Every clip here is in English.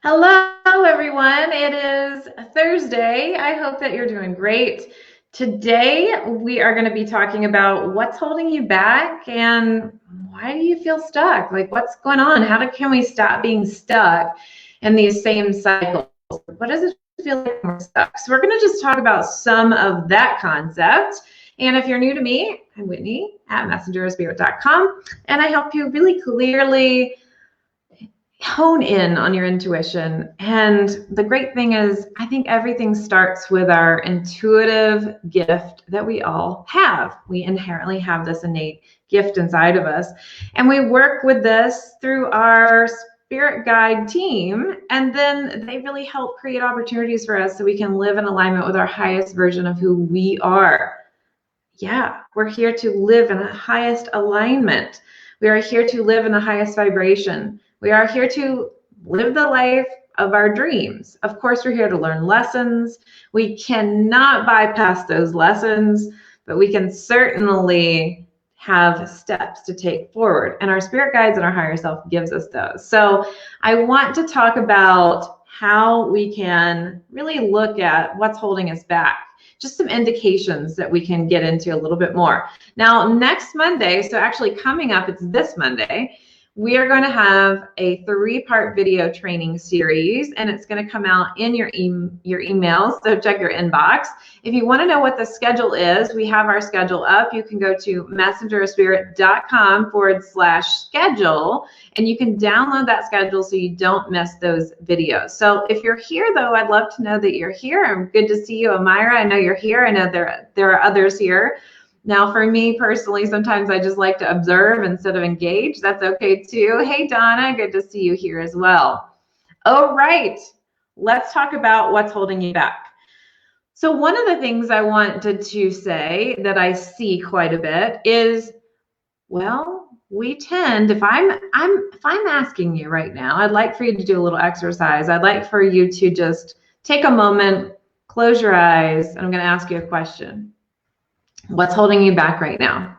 Hello, everyone. It is Thursday. I hope that you're doing great. Today, we are going to be talking about what's holding you back and why do you feel stuck? Like, what's going on? Can we stop being stuck in these same cycles? What does it feel like when we're stuck? So, we're going to just talk about some of that concept. And if you're new to me, I'm Whitney at messengerofspirit.com, and I help you really clearly hone in on your intuition. And the great thing is, I think everything starts with our intuitive gift that we all have. We inherently have this innate gift inside of us. And we work with this through our spirit guide team. And then they really help create opportunities for us so we can live in alignment with our highest version of who we are. Yeah, we're here to live in the highest alignment. We are here to live in the highest vibration. We are here to live the life of our dreams. Of course, we're here to learn lessons. We cannot bypass those lessons, but we can certainly have steps to take forward. And our spirit guides and our higher self gives us those. So I want to talk about how we can really look at what's holding us back. Just some indications that we can get into a little bit more. Now, next Monday, so actually coming up, it's this Monday, we are going to have a 3-part video training series, and it's going to come out in your emails, so check your inbox. If you want to know what the schedule is, we have our schedule up. You can go to messengerofspirit.com/schedule, and you can download that schedule so you don't miss those videos. So if you're here, though, I'd love to know that you're here. I'm good to see you, Amira. I know you're here. I know there are others here. Now, for me personally, sometimes I just like to observe instead of engage. That's okay too. Hey, Donna, good to see you here as well. All right, let's talk about what's holding you back. So one of the things I wanted to say that I see quite a bit is, well, we tend, if I'm asking you right now, I'd like for you to do a little exercise. I'd like for you to just take a moment, close your eyes, and I'm going to ask you a question. What's holding you back right now?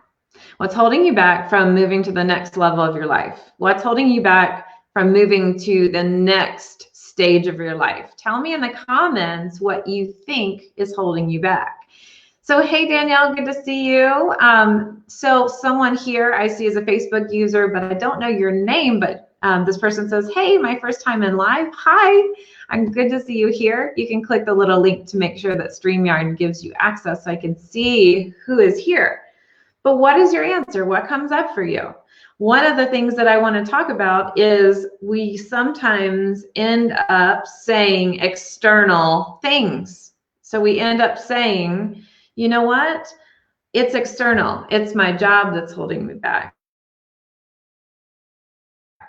What's holding you back from moving to the next level of your life? What's holding you back from moving to the next stage of your life? Tell me in the comments what you think is holding you back. So, hey, Danielle, good to see you. So someone here I see is a Facebook user, but I don't know your name, but this person says, hey, my first time in live. Hi, I'm good to see you here. You can click the little link to make sure that StreamYard gives you access so I can see who is here. But what is your answer? What comes up for you? One of the things that I want to talk about is we sometimes end up saying external things. So we end up saying, you know what? It's external. It's my job that's holding me back.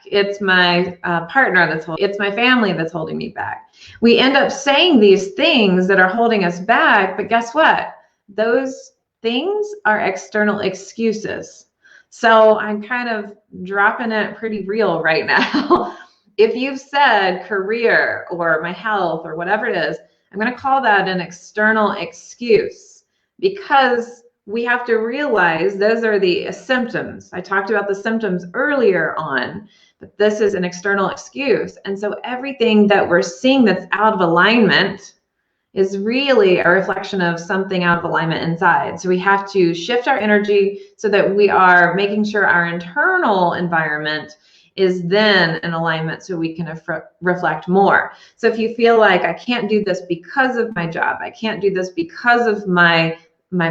It's my partner that's holding, it's my family that's holding me back. We end up saying these things that are holding us back, but guess what? Those things are external excuses. So I'm kind of dropping it pretty real right now. If you've said career or my health or whatever it is, I'm going to call that an external excuse, because we have to realize those are the symptoms. I talked about the symptoms earlier on, but this is an external excuse. And so everything that we're seeing that's out of alignment is really a reflection of something out of alignment inside. So we have to shift our energy so that we are making sure our internal environment is then in alignment so we can reflect more. So if you feel like I can't do this because of my job, I can't do this because of my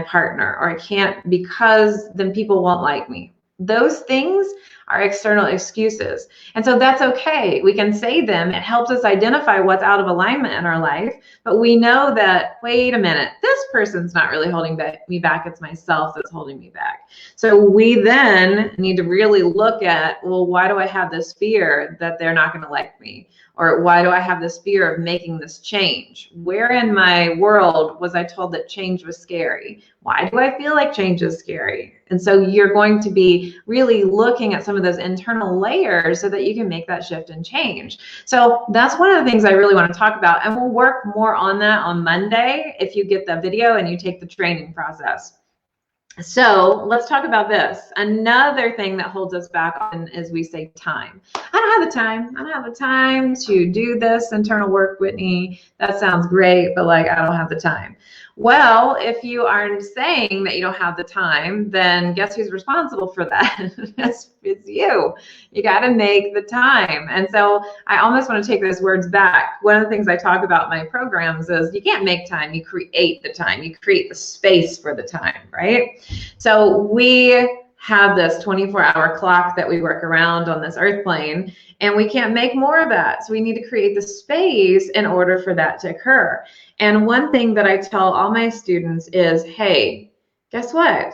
partner, or I can't because then people won't like me, those things are external excuses. And so that's okay. We can say them. It helps us identify what's out of alignment in our life. But we know that, wait a minute, this person's not really holding me back. It's myself that's holding me back. So we then need to really look at, well, why do I have this fear that they're not going to like me? Or why do I have this fear of making this change? Where in my world was I told that change was scary? Why do I feel like change is scary? And so you're going to be really looking at some of those internal layers so that you can make that shift and change. So that's one of the things I really want to talk about. And we'll work more on that on Monday if you get the video and you take the training process. So let's talk about this. Another thing that holds us back often is we say time. I don't have the time. I don't have the time to do this internal work, Whitney. That sounds great, but like, I don't have the time. Well, if you are saying that you don't have the time, then guess who's responsible for that? It's you. You got to make the time. And so I almost want to take those words back. One of the things I talk about in my programs is you can't make time, you create the time. You create the space for the time, right? So we have this 24-hour clock that we work around on this earth plane, and we can't make more of that. So we need to create the space in order for that to occur. And one thing that I tell all my students is, hey, guess what?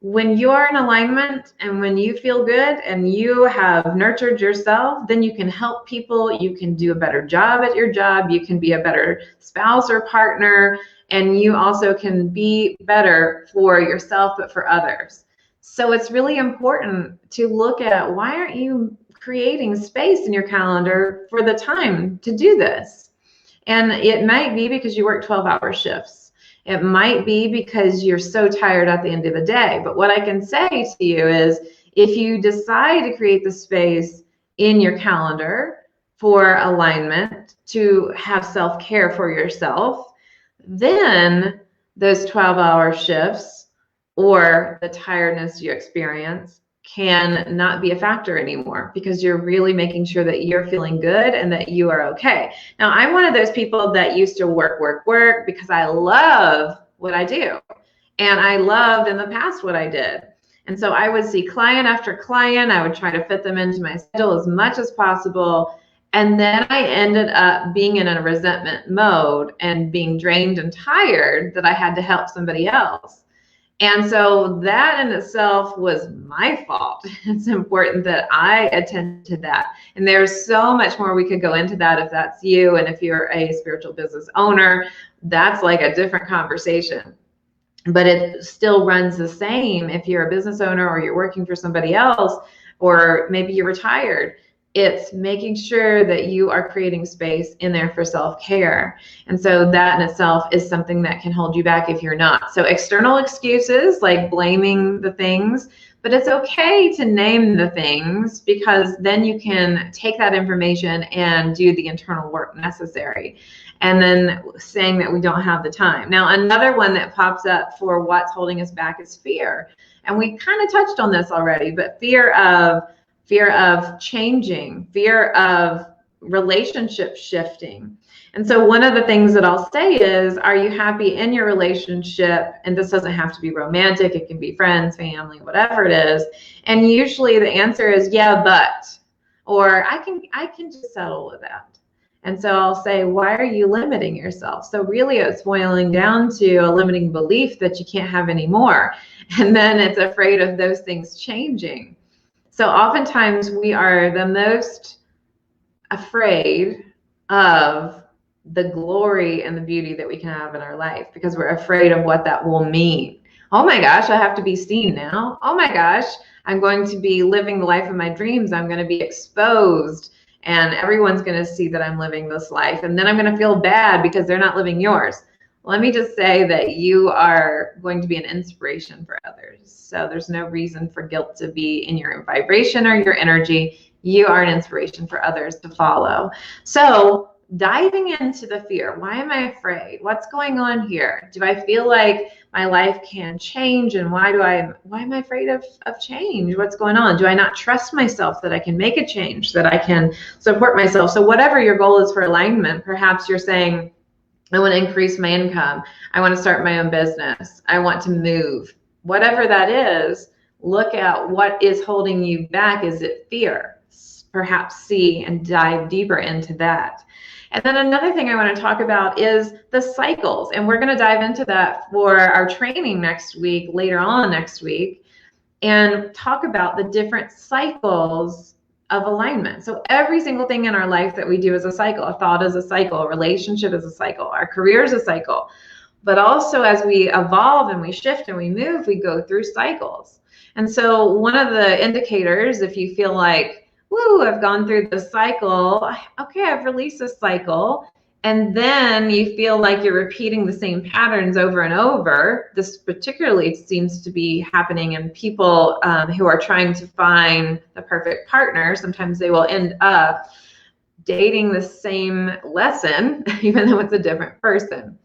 When you are in alignment and when you feel good and you have nurtured yourself, then you can help people. You can do a better job at your job. You can be a better spouse or partner. And you also can be better for yourself, but for others. So it's really important to look at, why aren't you creating space in your calendar for the time to do this? And it might be because you work 12-hour shifts. It might be because you're so tired at the end of the day. But what I can say to you is, if you decide to create the space in your calendar for alignment, to have self-care for yourself, then those 12-hour shifts or the tiredness you experience can not be a factor anymore, because you're really making sure that you're feeling good and that you are okay. Now, I'm one of those people that used to work because I love what I do. And I loved in the past what I did. And so I would see client after client. I would try to fit them into my schedule as much as possible. And then I ended up being in a resentment mode and being drained and tired that I had to help somebody else. And so that in itself was my fault. It's important that I attend to that. And there's so much more we could go into that if that's you. And if you're a spiritual business owner, that's like a different conversation. But it still runs the same if you're a business owner or you're working for somebody else, or maybe you're retired. It's making sure that you are creating space in there for self-care. And so that in itself is something that can hold you back if you're not. So external excuses, like blaming the things, but it's okay to name the things, because then you can take that information and do the internal work necessary. And then saying that we don't have the time. Now, another one that pops up for what's holding us back is fear. And we kind of touched on this already, but fear of changing, fear of relationship shifting. And so one of the things that I'll say is, are you happy in your relationship? And this doesn't have to be romantic. It can be friends, family, whatever it is. And usually the answer is, yeah, but, or I can just settle with that. And so I'll say, why are you limiting yourself? So really it's boiling down to a limiting belief that you can't have any more. And then it's afraid of those things changing. So oftentimes we are the most afraid of the glory and the beauty that we can have in our life, because we're afraid of what that will mean. Oh my gosh, I have to be seen now. Oh my gosh, I'm going to be living the life of my dreams. I'm going to be exposed, and everyone's going to see that I'm living this life. And then I'm going to feel bad because they're not living yours. Let me just say that you are going to be an inspiration for others. So there's no reason for guilt to be in your vibration or your energy. You are an inspiration for others to follow. So diving into the fear. Why am I afraid? What's going on here? Do I feel like my life can change? And why am I afraid of change? What's going on? Do I not trust myself that I can make a change, that I can support myself? So whatever your goal is for alignment, perhaps you're saying, I want to increase my income. I want to start my own business. I want to move. Whatever that is, look at what is holding you back. Is it fear? Perhaps see and dive deeper into that. And then another thing I want to talk about is the cycles. And we're going to dive into that for our training next week, later on next week, and talk about the different cycles of alignment. So every single thing in our life that we do is a cycle. A thought is a cycle. A relationship is a cycle. Our career is a cycle. But also as we evolve and we shift and we move, we go through cycles. And so one of the indicators, if you feel like, woo, I've gone through the cycle, okay, I've released this cycle, And then you feel like you're repeating the same patterns over and over. This particularly seems to be happening in people who are trying to find the perfect partner. Sometimes they will end up dating the same lesson, even though it's a different person.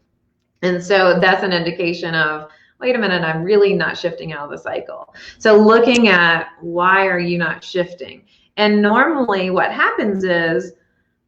And so that's an indication of, wait a minute, I'm really not shifting out of the cycle. So looking at why are you not shifting? And normally what happens is,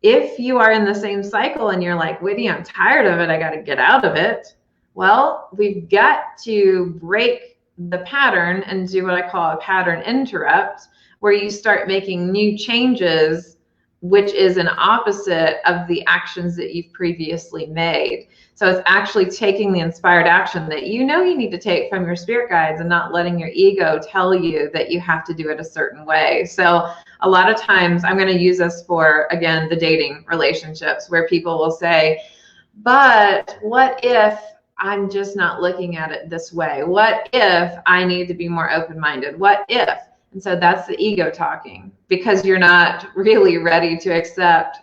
if you are in the same cycle and you're like, Whitney, I'm tired of it, I got to get out of it. Well, we've got to break the pattern and do what I call a pattern interrupt, where you start making new changes, which is an opposite of the actions that you've previously made. So it's actually taking the inspired action that you know you need to take from your spirit guides and not letting your ego tell you that you have to do it a certain way. So a lot of times, I'm going to use this for, again, the dating relationships, where people will say, but what if I'm just not looking at it this way? What if I need to be more open-minded? What if? And so that's the ego talking, because you're not really ready to accept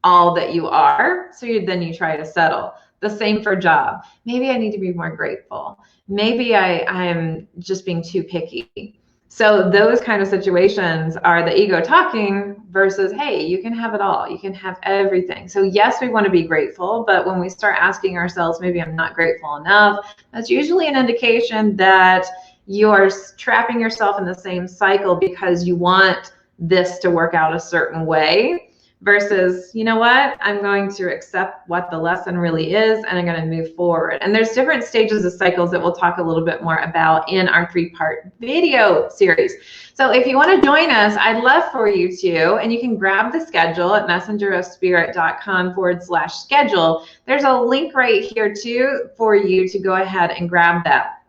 all that you are. So then you try to settle. The same for job. Maybe I need to be more grateful. Maybe I'm just being too picky. So those kind of situations are the ego talking versus, hey, you can have it all. You can have everything. So yes, we want to be grateful, but when we start asking ourselves, maybe I'm not grateful enough, that's usually an indication that you're trapping yourself in the same cycle because you want this to work out a certain way. Versus, you know what, I'm going to accept what the lesson really is, and I'm going to move forward. And there's different stages of cycles that we'll talk a little bit more about in our 3-part video series. So if you want to join us, I'd love for you to, and you can grab the schedule at messengerofspirit.com/schedule. There's a link right here too for you to go ahead and grab that.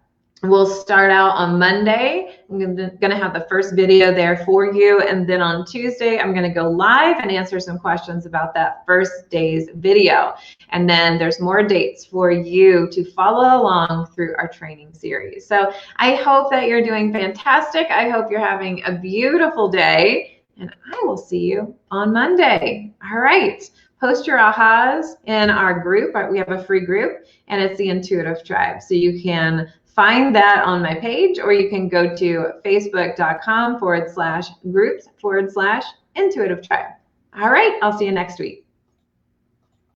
We'll start out on Monday. I'm going to have the first video there for you. And then on Tuesday, I'm going to go live and answer some questions about that first day's video. And then there's more dates for you to follow along through our training series. So I hope that you're doing fantastic. I hope you're having a beautiful day. And I will see you on Monday. All right. Post your ahas in our group. We have a free group, and it's the Intuitive Tribe. So you can find that on my page, or you can go to facebook.com/groups/intuitive tribe. All right, I'll see you next week.